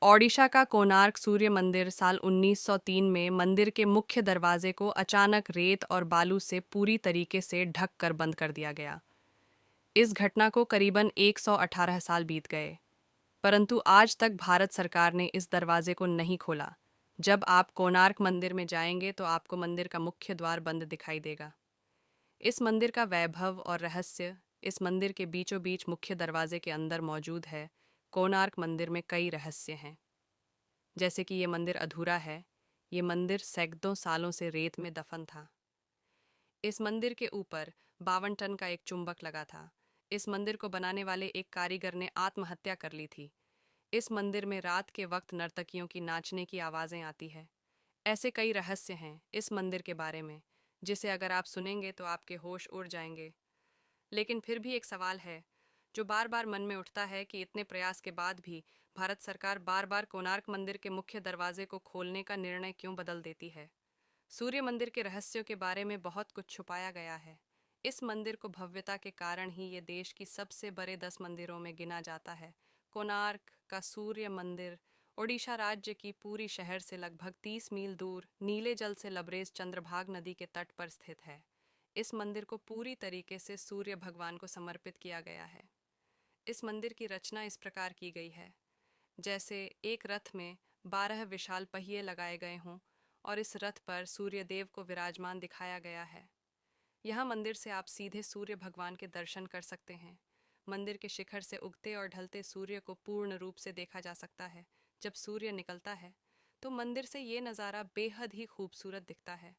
ओडिशा का कोणार्क सूर्य मंदिर साल 1903 में मंदिर के मुख्य दरवाजे को अचानक रेत और बालू से पूरी तरीके से ढक कर बंद कर दिया गया। इस घटना को करीबन 118 साल बीत गए, परंतु आज तक भारत सरकार ने इस दरवाजे को नहीं खोला। जब आप कोणार्क मंदिर में जाएंगे तो आपको मंदिर का मुख्य द्वार बंद दिखाई देगा। इस मंदिर का वैभव और रहस्य इस मंदिर के बीचों बीच मुख्य दरवाजे के अंदर मौजूद है। कोणार्क मंदिर में कई रहस्य हैं, जैसे कि ये मंदिर अधूरा है। ये मंदिर सैकड़ों सालों से रेत में दफन था। इस मंदिर के ऊपर 52 टन का एक चुंबक लगा था। इस मंदिर को बनाने वाले एक कारीगर ने आत्महत्या कर ली थी। इस मंदिर में रात के वक्त नर्तकियों की नाचने की आवाजें आती है। ऐसे कई रहस्य हैं इस मंदिर के बारे में, जिसे अगर आप सुनेंगे तो आपके होश उड़ जाएंगे। लेकिन फिर भी एक सवाल है जो बार बार मन में उठता है कि इतने प्रयास के बाद भी भारत सरकार बार बार कोणार्क मंदिर के मुख्य दरवाजे को खोलने का निर्णय क्यों बदल देती है। सूर्य मंदिर के रहस्यों के बारे में बहुत कुछ छुपाया गया है। इस मंदिर को भव्यता के कारण ही ये देश की सबसे बड़े 10 मंदिरों में गिना जाता है। कोणार्क का सूर्य मंदिर ओडिशा राज्य की पूरी शहर से लगभग 30 मील दूर नीले जल से लबरेज चंद्रभागा नदी के तट पर स्थित है। इस मंदिर को पूरी तरीके से सूर्य भगवान को समर्पित किया गया है। इस मंदिर की रचना इस प्रकार की गई है जैसे एक रथ में 12 विशाल पहिए लगाए गए हों और इस रथ पर सूर्य देव को विराजमान दिखाया गया है। यहाँ मंदिर से आप सीधे सूर्य भगवान के दर्शन कर सकते हैं। मंदिर के शिखर से उगते और ढलते सूर्य को पूर्ण रूप से देखा जा सकता है। जब सूर्य निकलता है तो मंदिर से ये नज़ारा बेहद ही खूबसूरत दिखता है।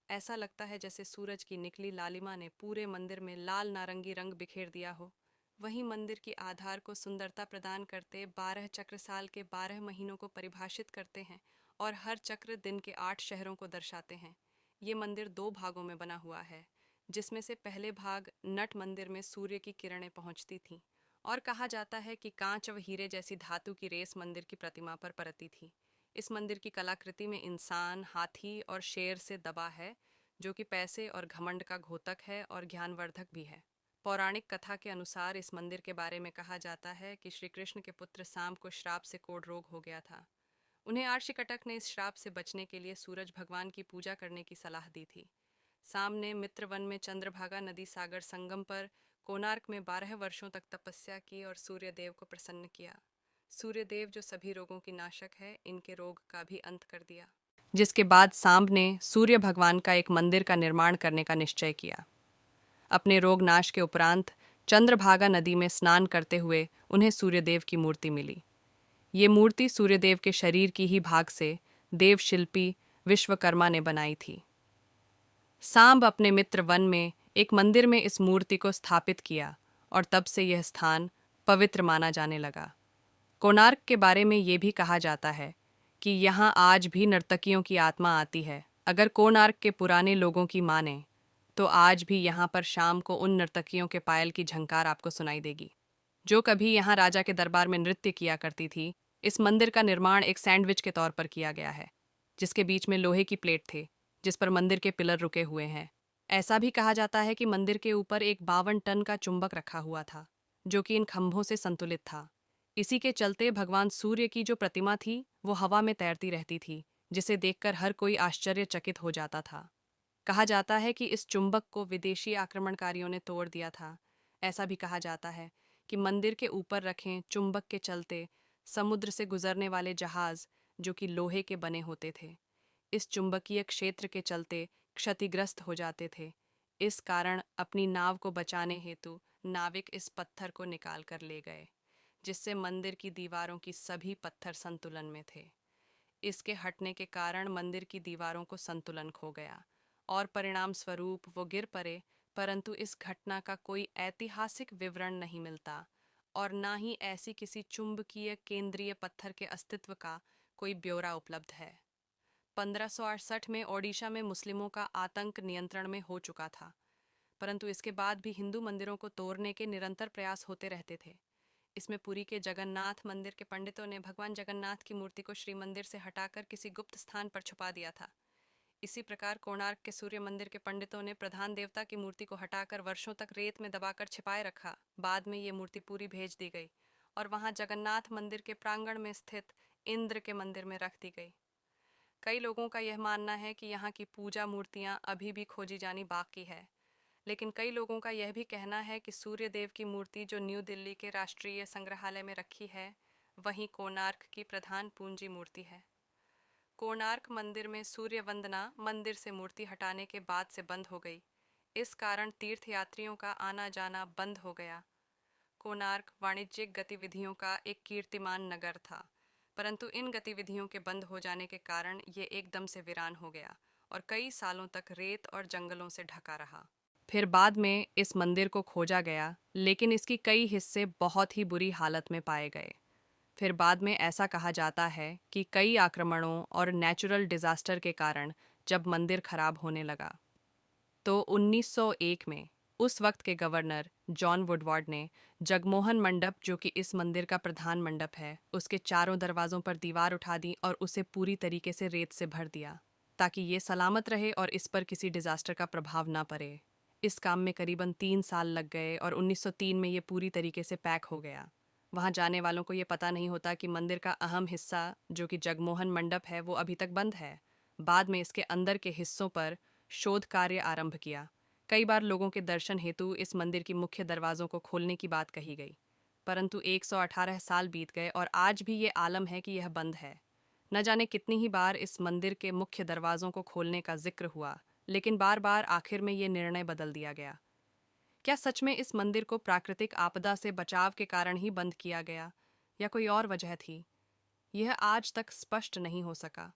ऐसा लगता है जैसे सूरज की निकली लालिमा ने पूरे मंदिर में लाल नारंगी रंग बिखेर दिया हो। वहीं मंदिर की आधार को सुंदरता प्रदान करते 12 चक्र साल के 12 महीनों को परिभाषित करते हैं और हर चक्र दिन के 8 शहरों को दर्शाते हैं। ये मंदिर 2 भागों में बना हुआ है, जिसमें से पहले भाग नट मंदिर में सूर्य की किरणें पहुंचती थीं और कहा जाता है कि कांच व हीरे जैसी धातु की रेस मंदिर की प्रतिमा पर परती थी। इस मंदिर की कलाकृति में इंसान, हाथी और शेर से दबा है, जो कि पैसे और घमंड का घोतक है और ज्ञानवर्धक भी है। पौराणिक कथा के अनुसार इस मंदिर के बारे में कहा जाता है कि श्री कृष्ण के पुत्र सांब को श्राप से कोढ़ रोग हो गया था। उन्हें आर्षिकटक ने इस श्राप से बचने के लिए सूरज भगवान की पूजा करने की सलाह दी थी। सांब ने मित्रवन में चंद्रभागा नदी सागर संगम पर कोणार्क में 12 वर्षों तक तपस्या की और सूर्यदेव को प्रसन्न किया। सूर्यदेव जो सभी रोगों की नाशक है, इनके रोग का भी अंत कर दिया, जिसके बाद सांब ने सूर्य भगवान का एक मंदिर का निर्माण करने का निश्चय किया। अपने रोग नाश के उपरांत चंद्रभागा नदी में स्नान करते हुए उन्हें सूर्यदेव की मूर्ति मिली। ये मूर्ति सूर्यदेव के शरीर की ही भाग से देवशिल्पी विश्वकर्मा ने बनाई थी। सांब अपने मित्र वन में एक मंदिर में इस मूर्ति को स्थापित किया और तब से यह स्थान पवित्र माना जाने लगा। कोणार्क के बारे में ये भी कहा जाता है कि यहाँ आज भी नर्तकियों की आत्मा आती है। अगर कोणार्क के पुराने लोगों की माने तो आज भी यहाँ पर शाम को उन नर्तकियों के पायल की झंकार आपको सुनाई देगी, जो कभी यहाँ राजा के दरबार में नृत्य किया करती थी। इस मंदिर का निर्माण एक सैंडविच के तौर पर किया गया है, जिसके बीच में लोहे की प्लेट थे, जिस पर मंदिर के पिलर रुके हुए हैं। ऐसा भी कहा जाता है कि मंदिर के ऊपर एक 52 टन का चुंबक रखा हुआ था, जो कि इन खंभों से संतुलित था। इसी के चलते भगवान सूर्य की जो प्रतिमा थी वो हवा में तैरती रहती थी, जिसे देखकर हर कोई आश्चर्यचकित हो जाता था। कहा जाता है कि इस चुंबक को विदेशी आक्रमणकारियों ने तोड़ दिया था। ऐसा भी कहा जाता है कि मंदिर के ऊपर रखे चुंबक के चलते समुद्र से गुजरने वाले जहाज, जो कि लोहे के बने होते थे, इस चुंबकीय क्षेत्र के चलते क्षतिग्रस्त हो जाते थे। इस कारण अपनी नाव को बचाने हेतु नाविक इस पत्थर को निकाल कर ले गए, जिससे मंदिर की दीवारों की सभी पत्थर संतुलन में थे। इसके हटने के कारण मंदिर की दीवारों को संतुलन खो गया और परिणाम स्वरूप वो गिर पड़े, परंतु इस घटना का कोई ऐतिहासिक विवरण नहीं मिलता और ना ही ऐसी किसी चुंबकीय केंद्रीय पत्थर के अस्तित्व का कोई ब्यौरा उपलब्ध है। 1568 में ओडिशा में मुस्लिमों का आतंक नियंत्रण में हो चुका था, परंतु इसके बाद भी हिंदू मंदिरों को तोड़ने के निरंतर प्रयास होते रहते थे। इसमें पुरी के जगन्नाथ मंदिर के पंडितों ने भगवान जगन्नाथ की मूर्ति को श्री मंदिर से हटाकर किसी गुप्त स्थान पर छुपा दिया था। इसी प्रकार कोणार्क के सूर्य मंदिर के पंडितों ने प्रधान देवता की मूर्ति को हटाकर वर्षों तक रेत में दबाकर छिपाए रखा। बाद में ये मूर्ति पूरी भेज दी गई और वहां जगन्नाथ मंदिर के प्रांगण में स्थित इंद्र के मंदिर में रख दी गई। कई लोगों का यह मानना है कि यहाँ की पूजा मूर्तियाँ अभी भी खोजी जानी बाकी है, लेकिन कई लोगों का यह भी कहना है कि सूर्य देव की मूर्ति जो न्यू दिल्ली के राष्ट्रीय संग्रहालय में रखी है, वहीं कोणार्क की प्रधान पूंजी मूर्ति है। कोणार्क मंदिर में सूर्य वंदना मंदिर से मूर्ति हटाने के बाद से बंद हो गई। इस कारण तीर्थयात्रियों का आना जाना बंद हो गया। कोणार्क वाणिज्यिक गतिविधियों का एक कीर्तिमान नगर था, परंतु इन गतिविधियों के बंद हो जाने के कारण ये एकदम से वीरान हो गया और कई सालों तक रेत और जंगलों से ढका रहा। फिर बाद में इस मंदिर को खोजा गया, लेकिन इसकी कई हिस्से बहुत ही बुरी हालत में पाए गए। फिर बाद में ऐसा कहा जाता है कि कई आक्रमणों और नेचुरल डिजास्टर के कारण जब मंदिर खराब होने लगा, तो 1901 में उस वक्त के गवर्नर जॉन वुडवार्ड ने जगमोहन मंडप, जो कि इस मंदिर का प्रधान मंडप है, उसके चारों दरवाजों पर दीवार उठा दी और उसे पूरी तरीके से रेत से भर दिया ताकि ये सलामत रहे और इस पर किसी डिजास्टर का प्रभाव ना पड़े। इस काम में करीबन 3 साल लग गए और 1903 में ये पूरी तरीके से पैक हो गया। वहाँ जाने वालों को ये पता नहीं होता कि मंदिर का अहम हिस्सा, जो कि जगमोहन मंडप है, वो अभी तक बंद है। बाद में इसके अंदर के हिस्सों पर शोध कार्य आरंभ किया। कई बार लोगों के दर्शन हेतु इस मंदिर की मुख्य दरवाजों को खोलने की बात कही गई, परंतु 118 साल बीत गए और आज भी ये आलम है कि यह बंद है। न जाने कितनी ही बार इस मंदिर के मुख्य दरवाजों को खोलने का जिक्र हुआ, लेकिन बार बार आखिर में ये निर्णय बदल दिया गया। क्या सच में इस मंदिर को प्राकृतिक आपदा से बचाव के कारण ही बंद किया गया, या कोई और वजह थी? यह आज तक स्पष्ट नहीं हो सका।